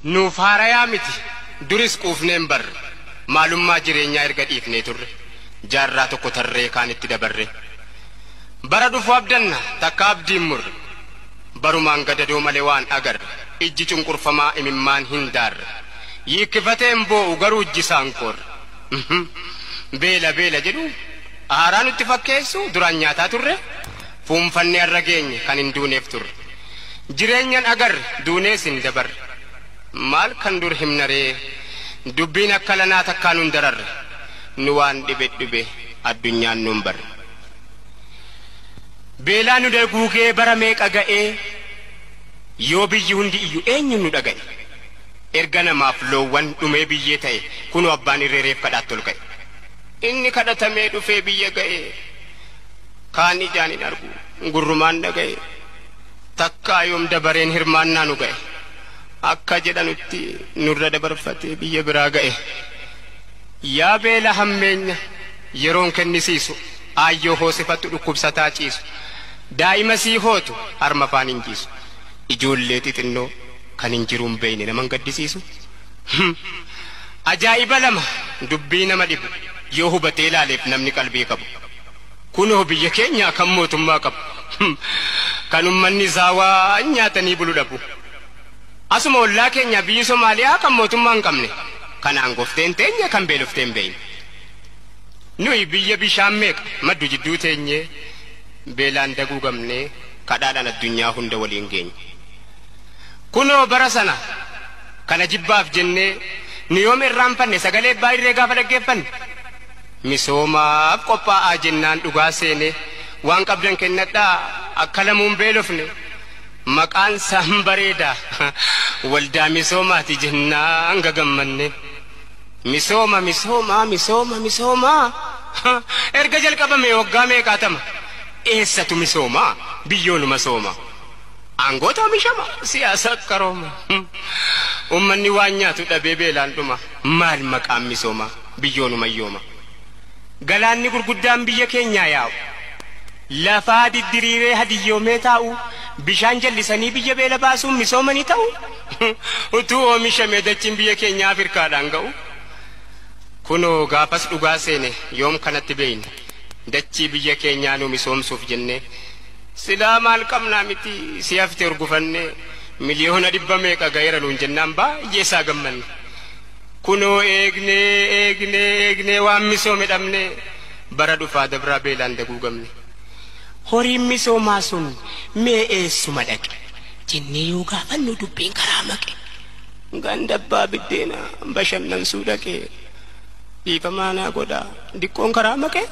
nuuf haarayaa miti duris quufneen bar maalummaa jireenyaa erga dhiifnee turre jaarraa tokko tarree kaanitti dabarre bara dhufu abdanna takka abdiin murre barumaan gadadoo malee waan agarre ijji cunqurfamaa imimmaan hin daarre yiikkifateen boo'u garuu ijjisaan korre beela beela jedhu aaraa nutti fakkeessu duraan nyaataa turre fuunfannee har'a geenye kan hin duuneef turre jireenyan agarre duunees hin dabarre maal kan dur himnaree dubbiin akka lanaa takkaa nun dararre nu waan dhibe addunyaan nun barre beelaa nu daguugee bara meeqa ga'ee yoo biyyi hundi iyyu eenyu nu dhaga'e erga namaaf loowwan dhumee biyyee ta'e kunu abbaan irreereef kadhaatti ol ka'e inni kadhatamee dhufee biyya ga'e kaan ijaan hin argu gurrumaan dhaga'e takkaa yoom dabareen hirmaannaa nu ga'e akka jedhanutti nurra dabarfatee biyya biraa ga'e yaa beela hammeenya yeroon kennisiisu aayyoo hoosifattu dhukkubsataa ciisu daa'ima sii hootu harma afaan hin jiisu ijoollee xixinnoo kan hin jiruun beeyne naman gaddisiisu ajaa'iba lama dubbii nama dhibu yoo hubatee ilaaleef namni qalbii qabu kunoo biyya keenya kan mootummaa qabu kan ummanni isaa waan nyaatanii bulu dhabu asuma ollaa keenya biyyi Somaaliyaa kan mootummaa hin qabne kan aangofteen teenya kan beelofteen beeyne nuyi biyya bishaan meeqa maddu jidduu teenye beelaan daguugamne kadhaadhaan addunyaa hunda waliin geenye kunoo bara sana kana jibbaaf jennee nu yoom irraanfanne sagalee baay'ee gaafa dhaggeeffanne misoomaaf qophaa'aa jennaan dhugaa seene waan qabdan kennadhaa akka lamuun beelofne maqaan isaan bareedaa waldaa misoomaati jennaan gagammanne misooma erga jalqabame waggaa meeqaatama eessatu misooma biyyoonuma sooma aangoota oomishama siyaasa qarooma ummanni waan nyaatu dhabee beelaan dhuma maal maqaan misooma biyyoonuma yooma galaanni gurguddaan biyya keenyaa yaa'u lafaa diddiriiree hadiyyoomee taa'u bishaan jallisanii biyya beela baasuun misoomanii ta'u utuu oomishamee dachiin biyya keenyaa Afrikaadhaan ga'u kunoo gaafas dhugaa seene yoom kanatti beeyne dachii biyya keenyaa nu misoomsuuf jennee silaa maal qabnaa miti si haftee urgufanne miliyoona 100 meeqa ga'eera nuun jennaan baay'eesaa gammanne kunoo eegnee waan misoome dhabne bara dhufaa dabraa beelaan daguugamne horiin misoomaa sun mee eessuma dhaqe jennee yoo gaafannu dubbiin karaa maqe gandabbaa biddeena bashannansuu dhaqe dhiifamaa naa godhaa diqqoon karaa maqe